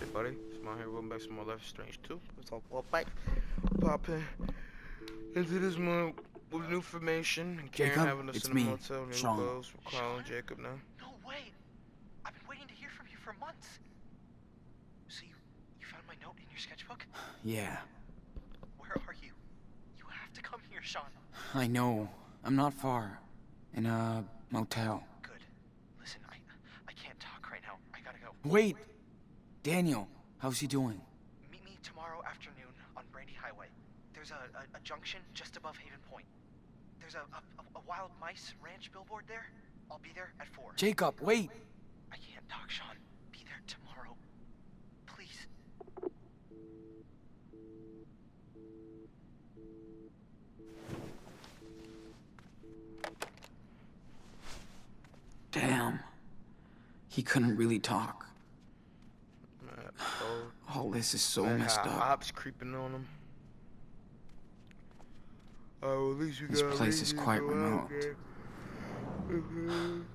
everybody. Smile here, welcome back to more Life is Strange 2. Let's all pop in into this month with new information. And Karen Jacob, having us it's in the me, motel, new Sean. clothes. We're calling Jacob now. No way! I've been waiting to hear from you for months. So you found my note in your sketchbook? Yeah, Where are you? You have to come here, Sean. I know. I'm not far. In a motel. Good. Listen, I can't talk right now. I gotta go. Wait! Daniel, how's he doing? Meet me tomorrow afternoon on Brandy Highway. There's a junction just above Haven Point. There's a wild mice ranch billboard there. I'll be there at 4. Jacob, wait! I can't talk, Sean. Be there tomorrow. Please. Damn. He couldn't really talk. Man, All this is so man, messed up. Ops creeping on him. Oh, at least you This got place is quite remote.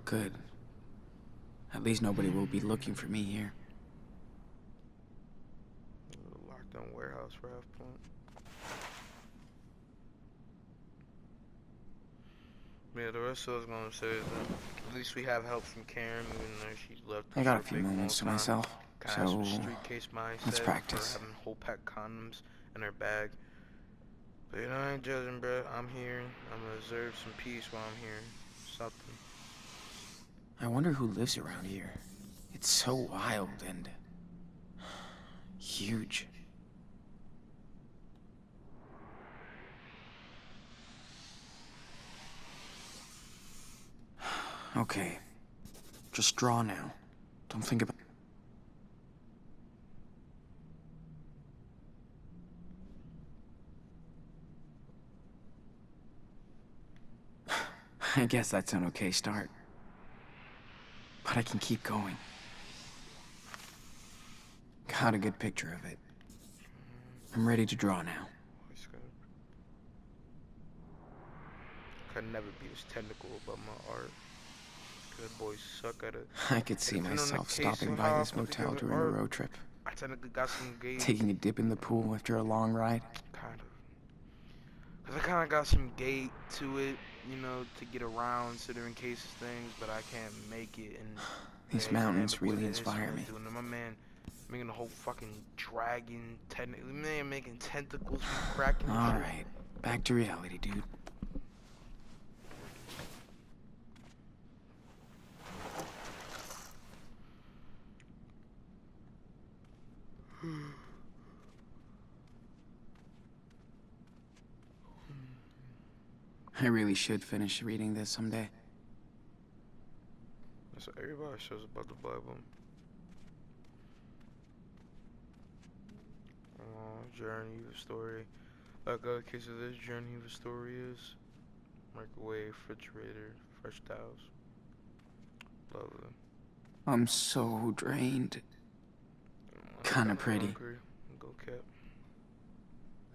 Good. At least nobody will be looking for me here. Lockdown warehouse for half point. Yeah, the rest of us gonna say is that at least we have help from Karen, even though she left. I got a few moments to myself, Kind of so some street case mindset let's practice. for having whole pack condoms in her bag. But you know, I ain't judging, bro. I'm here. I'm gonna observe some peace while I'm here. Something. I wonder who lives around here. It's so wild and huge. Okay. Just draw now. Don't think about... I guess that's an okay start. But I can keep going. Got a good picture of it. I'm ready to draw now. Always good. Could never be as technical about my art. Good boys suck at it. I could see Depending on the myself case stopping and by how this I put motel together during a art. road trip. I technically got some gauge. Taking a dip in the pool after a long ride. Kind of. Cause I kind of got some gate to it, you know, to get around certain cases things, but I can't make it. And These mountains really inspire me. My man making the whole fucking dragon, technically, man making tentacles from cracking. Alright, back to reality, dude. I really should finish reading this someday. So everybody shows about the Bible. Journey of a story. Like other case of this journey of a story is microwave, refrigerator, fresh towels. Lovely. I'm so drained. Kinda pretty. Hungry. Go Cap.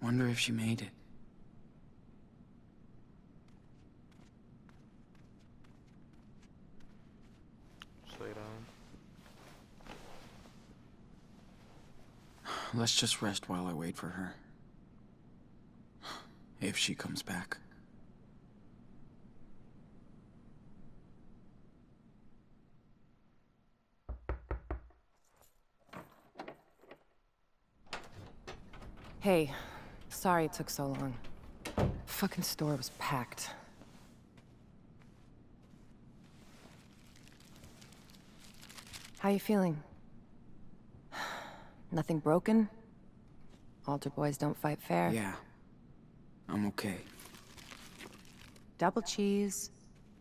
Wonder if she made it. Just lay down. Let's just rest while I wait for her. If she comes back. Hey, sorry it took so long. Fucking store was packed. How you feeling? Nothing broken? Altar boys don't fight fair. Yeah. I'm okay. Double cheese,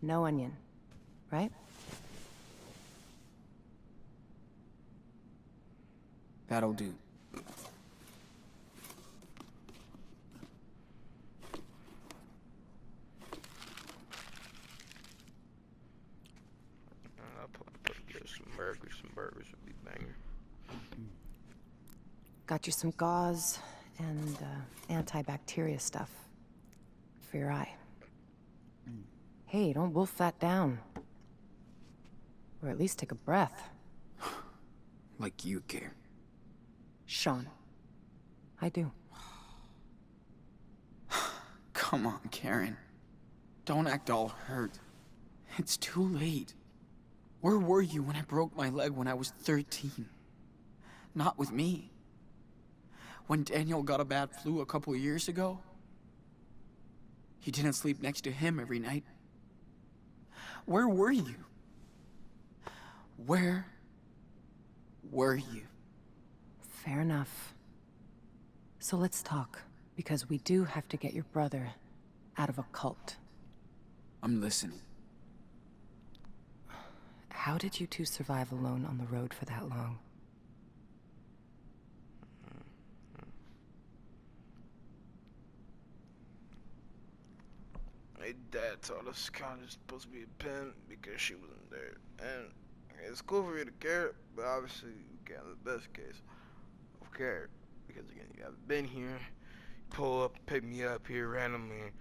no onion, right? That'll do. I'll put together some burgers. Some burgers would be banger. Got you some gauze and antibacteria stuff for your eye. Hey, don't wolf that down. Or at least take a breath. Like you care. Sean. I do. Come on, Karen. Don't act all hurt. It's too late. Where were you when I broke my leg when I was 13? Not with me. When Daniel got a bad flu a couple years ago, you didn't sleep next to him every night. Where were you? Where were you? Fair enough. So let's talk, because we do have to get your brother out of a cult. I'm listening. How did you two survive alone on the road for that long? My dad told us Connor's supposed to be a pimp because she wasn't there. And it's cool for you to care, but obviously you can't have the best case of care. Because again, you haven't been here. You pull up, pick me up here randomly.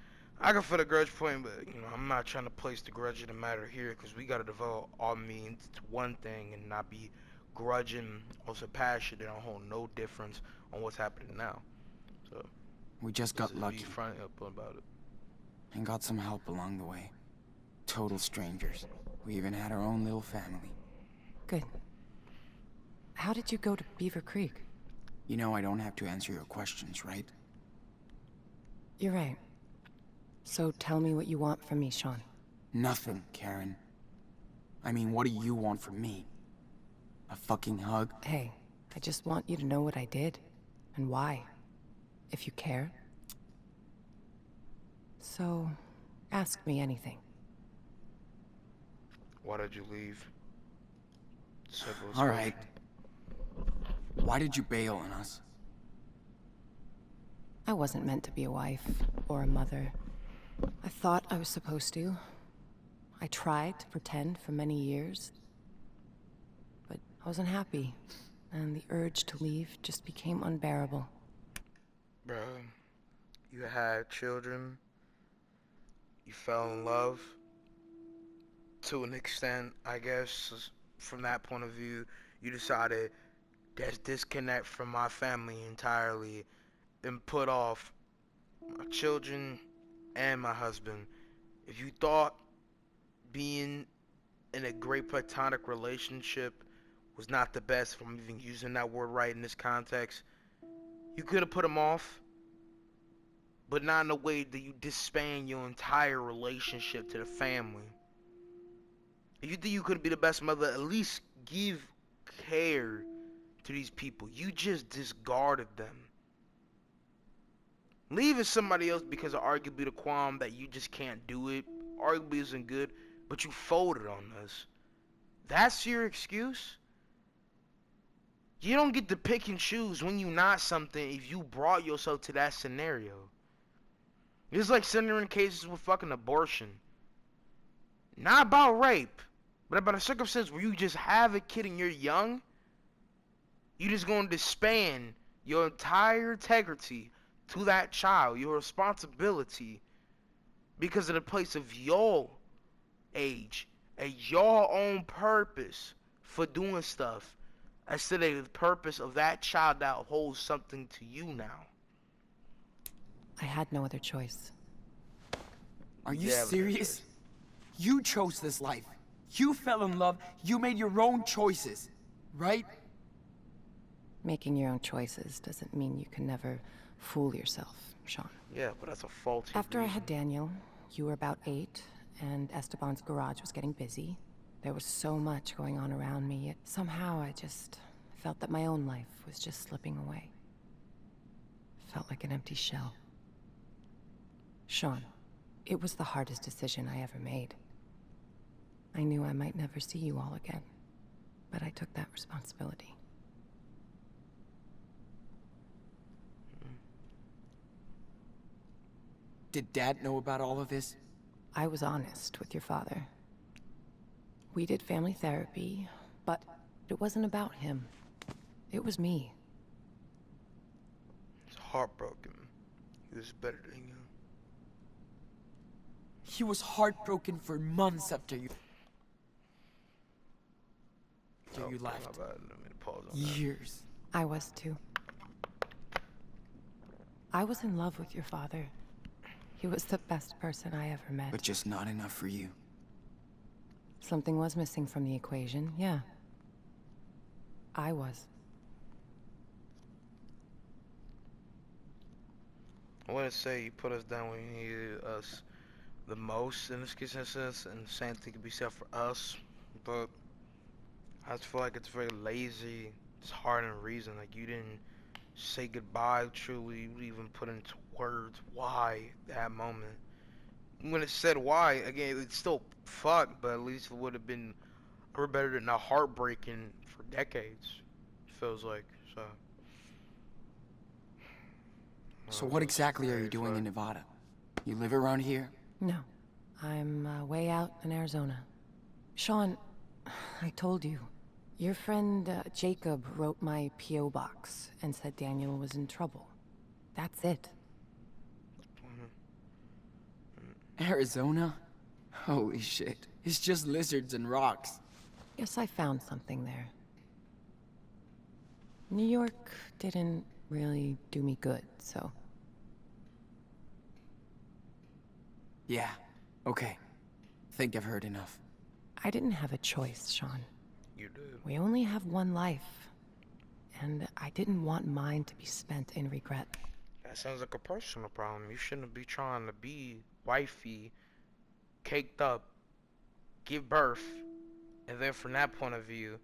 I can feel the grudge point, but you know, I'm not trying to place the grudge in the matter here because we gotta develop all means to one thing and not be grudging or so passionate and hold no difference on what's happening now. So We just got lucky Be front up about it. and got some help along the way. Total strangers. We even had our own little family. Good. How did you go to Beaver Creek? You know I don't have to answer your questions, right? You're right. So tell me what you want from me, Sean. Nothing, Karen. I mean, what do you want from me? A fucking hug? Hey, I just want you to know what I did, and why, if you care. So, ask me anything. Why did you leave? Simple as All right. Why did you bail on us? I wasn't meant to be a wife, or a mother. I thought I was supposed to. I tried to pretend for many years. But I wasn't happy, and the urge to leave just became unbearable. Bro, you had children. You fell in love. To an extent, I guess, from that point of view, you decided there's disconnect from my family entirely and put off my children and my husband. If you thought being in a great platonic relationship was not the best, if I'm even using that word right in this context, you could have put them off, but not in a way that you disband your entire relationship to the family. If you think you could be the best mother, at least give care to these people. You just discarded them. Leaving somebody else because of arguably the qualm that you just can't do it, arguably isn't good, but you folded on us. That's your excuse? You don't get to pick and choose when you not something if you brought yourself to that scenario. It's like sending cases with fucking abortion. Not about rape, but about a circumstance where you just have a kid and you're young. You just going to disband your entire integrity to that child, your responsibility, because of the place of your age and your own purpose for doing stuff, instead of the purpose of that child that holds something to you now. I had no other choice. Are you Yeah, but serious? You chose this life. You fell in love. You made your own choices, right? Making your own choices doesn't mean you can never fool yourself, Sean. Yeah, but that's a faulty After I reason. had Daniel, you were about 8, and Esteban's garage was getting busy. There was so much going on around me, yet somehow I just felt that my own life was just slipping away. Felt like an empty shell. Sean, it was the hardest decision I ever made. I knew I might never see you all again, but I took that responsibility. Did Dad know about all of this? I was honest with your father. We did family therapy, but it wasn't about him. It was me. He's heartbroken. He was better than you. He was heartbroken for months after you Oh, left. my bad. Let me pause on that. Years. I was too. I was in love with your father. He was the best person I ever met. But just not enough for you. Something was missing from the equation, yeah. I was. I wouldn't say you put us down when you needed us the most in this instance, and the same thing could be said for us, but I just feel like it's very lazy, it's hard and reason, like you didn't say goodbye truly, you even put into words why that moment. When it said why, again, it's still fucked, but at least it would have been better than not heartbreaking for decades, it feels like, so. So what exactly are you doing in Nevada? You live around here? No. I'm way out in Arizona. Sean, I told you. Your friend Jacob wrote my P.O. box and said Daniel was in trouble. That's it. Arizona? Holy shit. It's just lizards and rocks. Guess I found something there. New York didn't really do me good, so... Yeah, okay. Think I've heard enough. I didn't have a choice, Sean. You did. We only have one life. And I didn't want mine to be spent in regret. That sounds like a personal problem. You shouldn't be trying to be wifey, caked up, give birth, and then from that point of view,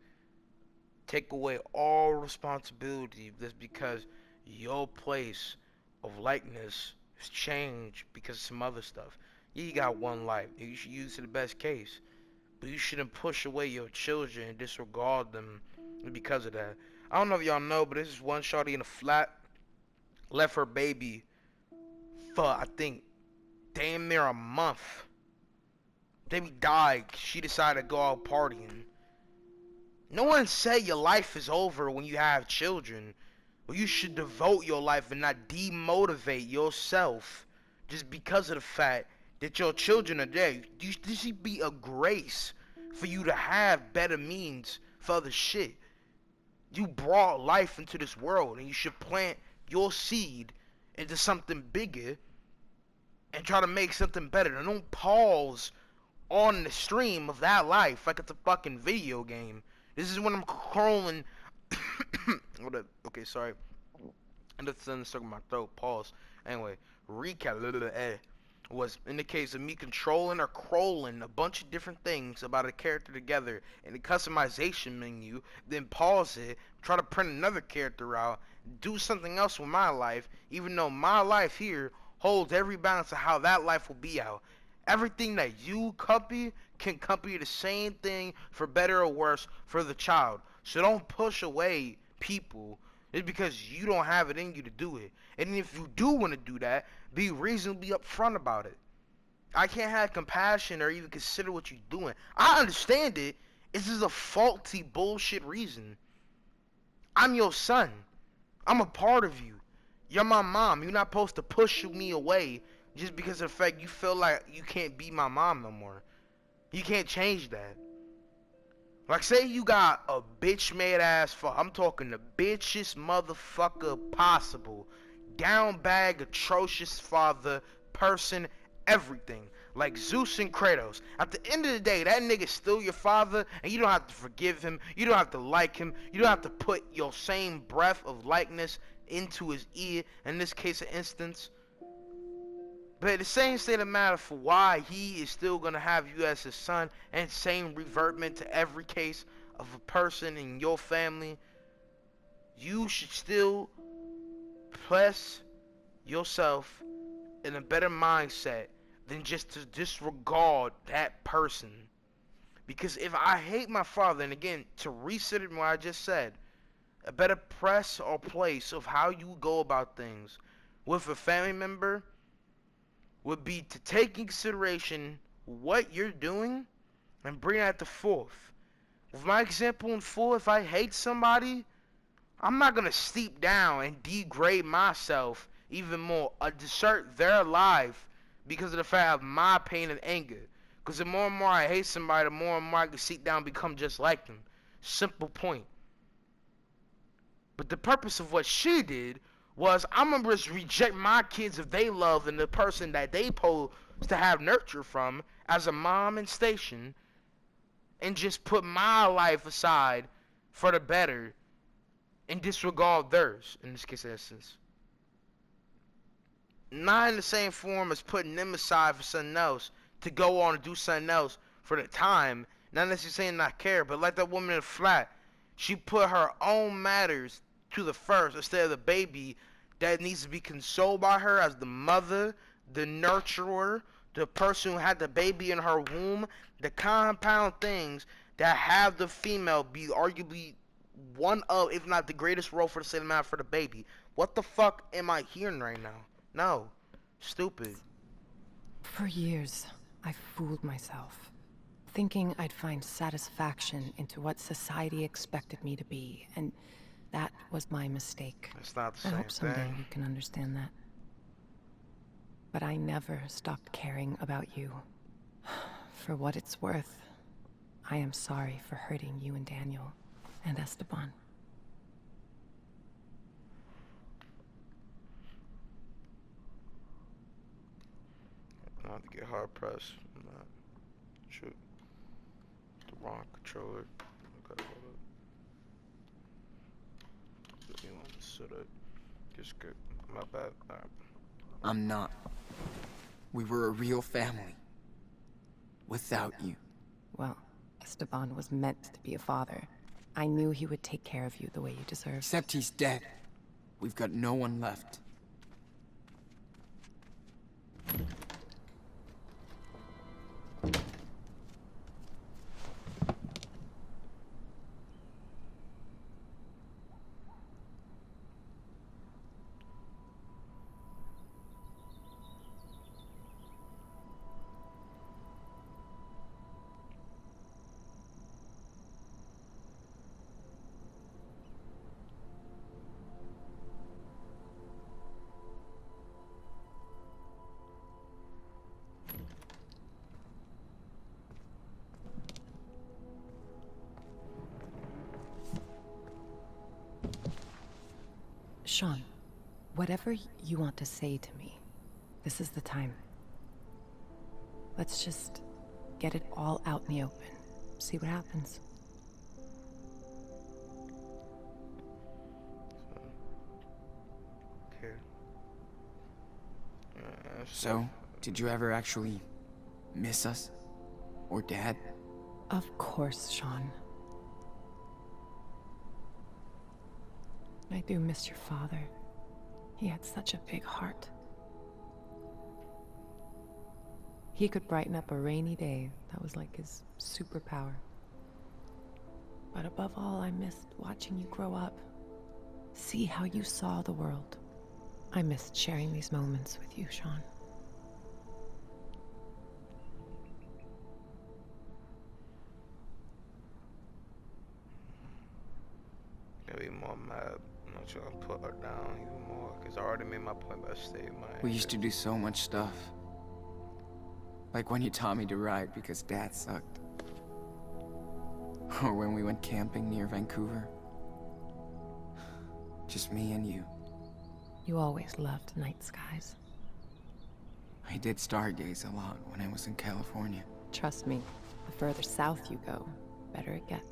take away all responsibility just because your place of likeness has changed because of some other stuff. Yeah, you got one life. You should use it to the best case. But you shouldn't push away your children and disregard them because of that. I don't know if y'all know, but this is one shawty in a flat left her baby for, I think, damn near a month. Baby died. She decided to go out partying. No one said your life is over when you have children. Well, you should devote your life and not demotivate yourself just because of the fact that your children are there. This should be a grace for you to have better means for other shit. You brought life into this world, and you should plant your seed into something bigger and try to make something better. And don't pause on the stream of that life like it's a fucking video game. This is when I'm crawling. Okay, sorry. I just stuck in my throat. Pause. Anyway, recap. Was in the case of me controlling or crawling a bunch of different things about a character together in the customization menu, then pause it, try to print another character out, do something else with my life, even though my life here holds every balance of how that life will be out. Everything that you copy can copy the same thing for better or worse for the child. So don't push away people just because you don't have it in you to do it. And if you do want to do that, be reasonably upfront about it. I can't have compassion or even consider what you're doing. I understand it. This is a faulty bullshit reason. I'm your son. I'm a part of you. You're my mom. You're not supposed to push me away just because of the fact you feel like you can't be my mom no more. You can't change that. Like, say you got a bitch made ass fuck. I'm talking the bitchest motherfucker possible. Down bag, atrocious father, person, everything. Like Zeus and Kratos. At the end of the day, that nigga's still your father, and you don't have to forgive him. You don't have to like him. You don't have to put your same breath of likeness into his ear. In this case, of instance. But the same state of matter for why he is still going to have you as his son, and same revertment to every case of a person in your family. You should still place yourself in a better mindset than just to disregard that person. Because if I hate my father, and again, to reset what I just said, a better press or place of how you go about things with a family member would be to take in consideration what you're doing and bring that to forth. With my example in full, if I hate somebody, I'm not going to steep down and degrade myself even more or desert their life because of the fact of my pain and anger. Because the more and more I hate somebody, the more and more I can seek down and become just like them. Simple point. But the purpose of what she did was I'm gonna just reject my kids if they love and the person that they supposed to have nurture from as a mom and station, and just put my life aside for the better and disregard theirs in this case essence. Not in the same form as putting them aside for something else to go on and do something else for the time. Not necessarily saying not care, but like that woman in the flat, she put her own matters to the first instead of the baby that needs to be consoled by her as the mother, the nurturer, the person who had the baby in her womb, the compound things that have the female be arguably one of, if not the greatest role for the same amount for the baby. What the fuck am I hearing right now? No. Stupid. For years, I fooled myself, thinking I'd find satisfaction into what society expected me to be, and that was my mistake. It's not the I same hope someday thing. you can understand that. But I never stopped caring about you. For what it's worth, I am sorry for hurting you and Daniel, and Esteban. I have to get hard pressed. I'm not. Shoot. The wrong controller. Okay, hold up. You want to sit up? Just good. My bad. Alright. I'm not. We were a real family. Without you. Well, Esteban was meant to be a father. I knew he would take care of you the way you deserve. Except he's dead. We've got no one left. Sean, whatever you want to say to me, this is the time. Let's just get it all out in the open. See what happens. Okay. So, did you ever actually miss us? Or Dad? Of course, Sean. I do miss your father. He had such a big heart. He could brighten up a rainy day. That was like his superpower. But above all, I missed watching you grow up. See how you saw the world. I missed sharing these moments with you, Sean. Maybe more mad. I'm not trying to put her down even more, because I already made my point by stating my We used to do so much stuff. Like when you taught me to ride because Dad sucked. Or when we went camping near Vancouver. Just me and you. You always loved night skies. I did stargaze a lot when I was in California. Trust me, the further south you go, better it gets.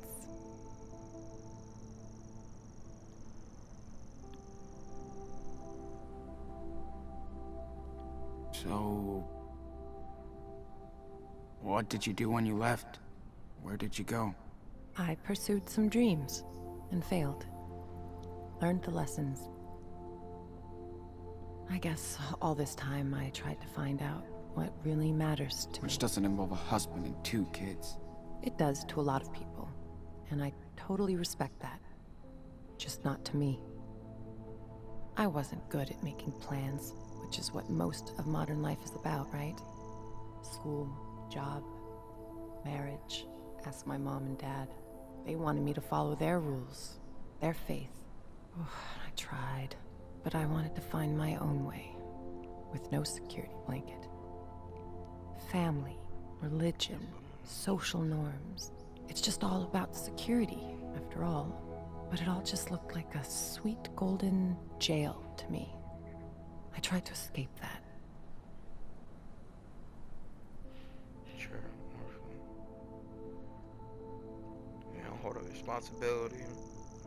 So... what did you do when you left? Where did you go? I pursued some dreams and failed. Learned the lessons. I guess all this time I tried to find out what really matters to me. Which doesn't involve a husband and 2 kids. It does to a lot of people, and I totally respect that. Just not to me. I wasn't good at making plans, which is what most of modern life is about, right? School, job, marriage. Ask my mom and dad. They wanted me to follow their rules, their faith. Oh, I tried, but I wanted to find my own way, with no security blanket. Family, religion, social norms. It's just all about security, after all. But it all just looked like a sweet golden jail to me. I tried to escape that. Sure. You know, hold a responsibility.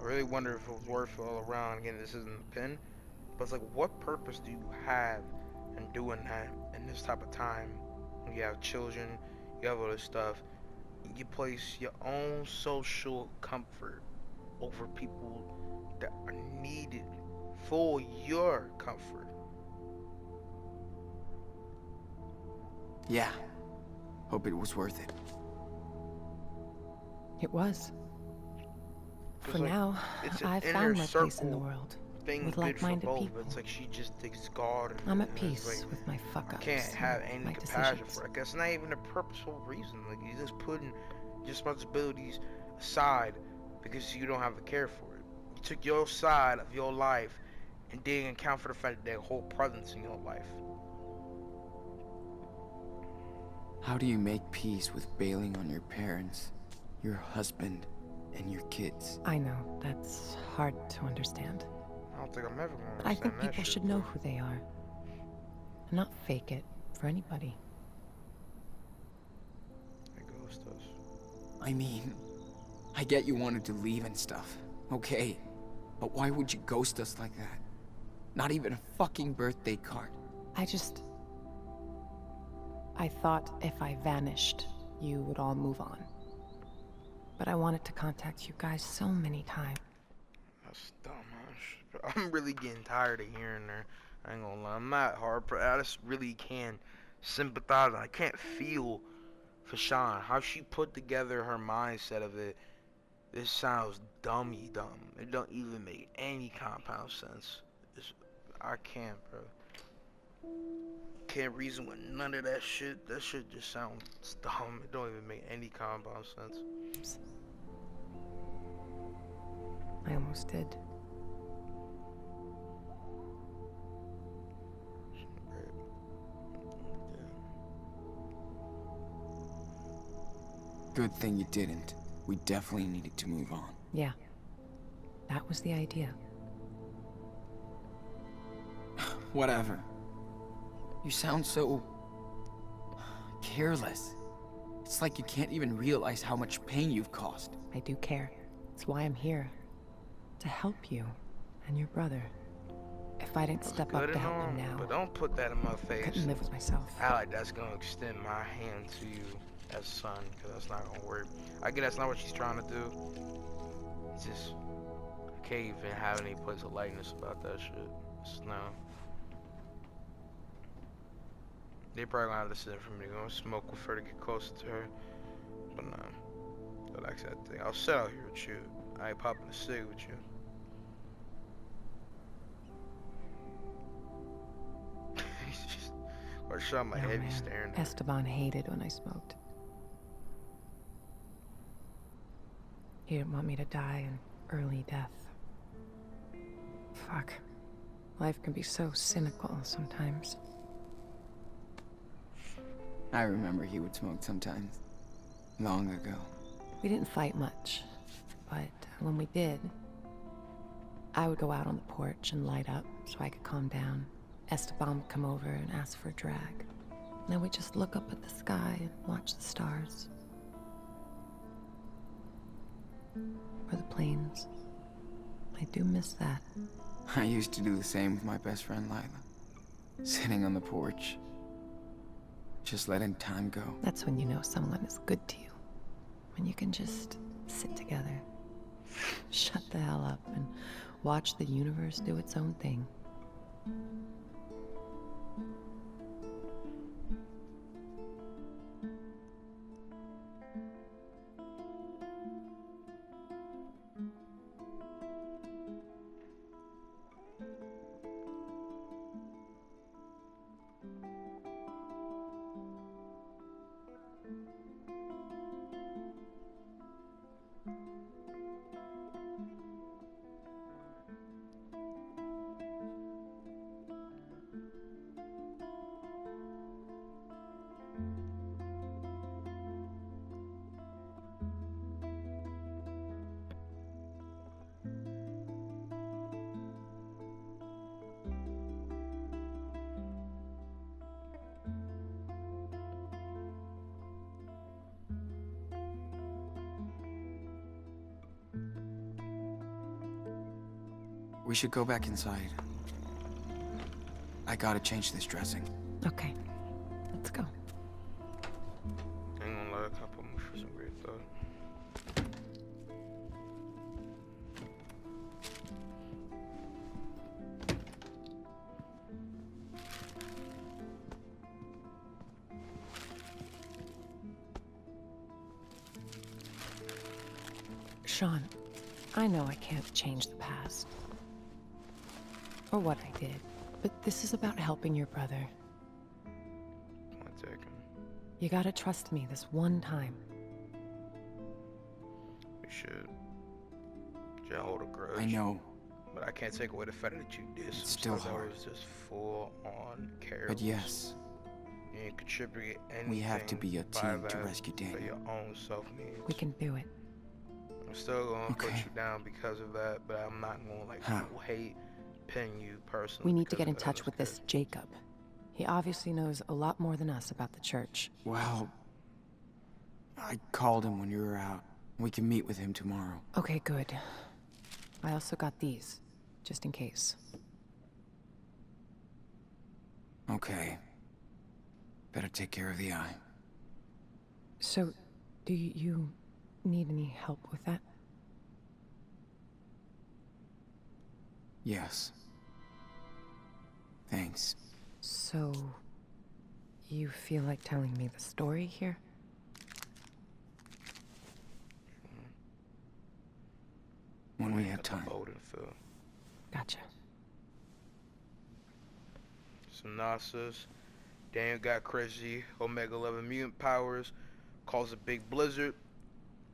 I really wonder if it was worth it all around. Again, this isn't a pin, but it's like, what purpose do you have in doing that in this type of time? When you have children, you have all this stuff. You place your own social comfort over people that are needed for your comfort. Yeah. Hope it was worth it. It was. 'Cause, For like, now, it's an I've inner found my place in the circle world. thing With good for like-minded both. people. It's like she just thinks God and I'm at and it's peace like, with my I fuck-ups can't have and any my compassion decisions. for it. That's not even a purposeful reason. Like, you're just putting your responsibilities aside because you don't have a care for it. You took your side of your life and didn't account for the fact that their whole presence in your life. How do you make peace with bailing on your parents, your husband, and your kids? I know, that's hard to understand. I don't think I'm ever gonna But I understand think that people shit, should know but who they are. And not fake it for anybody. it goes to us. I mean, I get you wanted to leave and stuff. Okay. But why would you ghost us like that? Not even a fucking birthday card. I thought if I vanished, you would all move on. But I wanted to contact you guys so many times. That's dumb, huh? I'm really getting tired of hearing her. I ain't gonna lie. I'm not hard, I just really can't sympathize. I can't feel for Sean. How she put together her mindset of it. This sounds dummy dumb. It don't even make any compound sense. I can't, bro. Can't reason with none of that shit. That shit just sounds dumb. It don't even make any compound sense. I almost did. Good thing you didn't. We definitely needed to move on. Yeah. That was the idea. Whatever. You sound so... careless. It's like you can't even realize how much pain you've caused. I do care. It's why I'm here. To help you and your brother. If I didn't step up Good to and help all, him now, but don't put that in my I face. couldn't live with myself. I like that's gonna extend my hand to you as a son, because that's not gonna work. I get that's not what she's trying to do. It's just, I can't even have any place of lightness about that shit. It's no. They probably gonna have to sit for me to go smoke with her to get closer to her. But no. But like that thing, I'll sit out here with you. I ain't popping a cig with you. He's just, or shot my No, head, man. he's staring at me. Esteban hated when I smoked. He didn't want me to die an early death. Fuck. Life can be so cynical sometimes. I remember he would smoke sometimes. Long ago. We didn't fight much, but when we did, I would go out on the porch and light up so I could calm down. Esteban would come over and ask for a drag. And then we'd just look up at the sky and watch the stars. Or the planes. I do miss that. I used to do the same with my best friend Lila. Sitting on the porch. Just letting time go. That's when you know someone is good to you. When you can just sit together, shut the hell up, and watch the universe do its own thing. We should go back inside. I gotta change this dressing. Okay, let's go. I ain't gonna lie, I put my for some great thought. Sean, I know I can't change the past. Or what I did, but this is about helping your brother. One second. You gotta trust me this one time. We should. Just hold a grudge. I know, But I can't take away the fact that you did It's some still stuff that hard. was just full on careless. but yes, You didn't contribute anything. we have to be a by team to that rescue for Daniel. your own self needs. We can do it. I'm still gonna put Okay. you down because of that, but I'm not gonna like How? hate pin you personally. We need to because get in of that. touch with this Jacob. He obviously knows a lot more than us about the church. Well, I called him when you were out. We can meet with him tomorrow. Okay, good. I also got these, just in case. Okay. Better take care of the eye. So, do you need any help with that? Yes. Thanks. So, you feel like telling me the story here? When we Got have the time. boat and Phil. Gotcha. Synopsis. Daniel got crazy Omega 11 mutant powers, caused a big blizzard,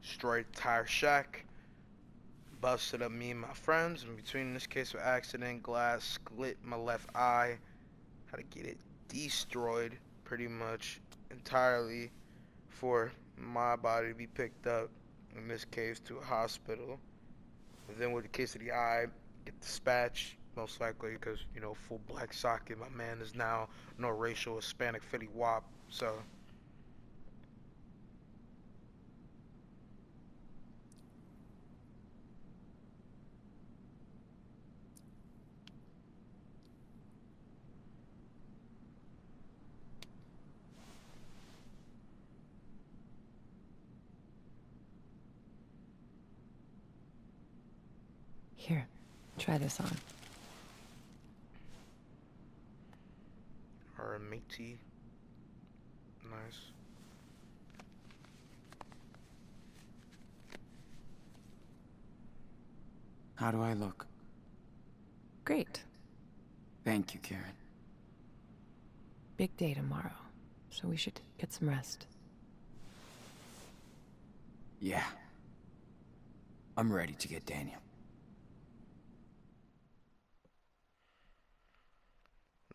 destroyed the entire shack, busted up me and my friends. In between this case of accident, glass split my left eye. Had to get it destroyed pretty much entirely for my body to be picked up, in this case, to a hospital. And then with the case of the eye, get dispatched, most likely because, you know, full black socket. My man is now no racial Hispanic Philly Wop, so. Here, try this on. Her matey. Nice. How do I look? Great. Thank you, Karen. Big day tomorrow, so we should get some rest. Yeah. I'm ready to get Daniel.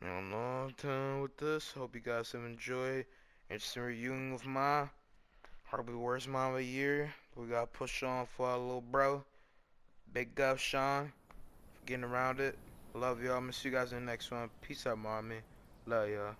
I'm done with this. Hope you guys have enjoyed. Interesting reunion with Ma. Hardly worst mom of the year. We got push on for our little bro. Big up, Sean, for getting around it. Love y'all. Miss you guys in the next one. Peace out, mommy. Love y'all.